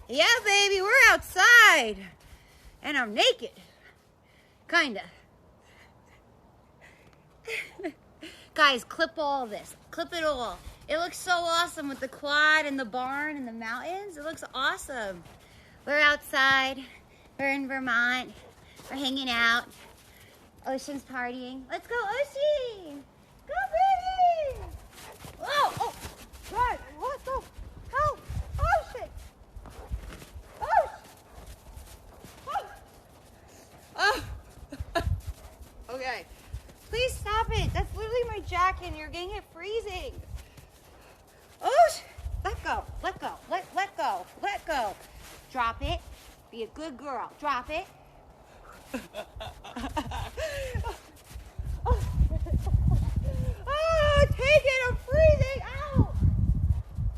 Yeah, baby, we're outside. And I'm naked. Kinda. Guys, clip all this. Clip it all. It looks so awesome with the quad and the barn and the mountains. It looks awesome. We're outside. We're in Vermont. We're hanging out. Ocean's partying. Let's go, Ocean! Go, baby! Whoa! Oh! God! Let's go! Go! Ocean! Oh! Oh! Okay. Please stop it. That's literally my jacket and you're getting it freezing. Oh, let go. Let go. Let go. Let go. Drop it. Be a good girl. Drop it.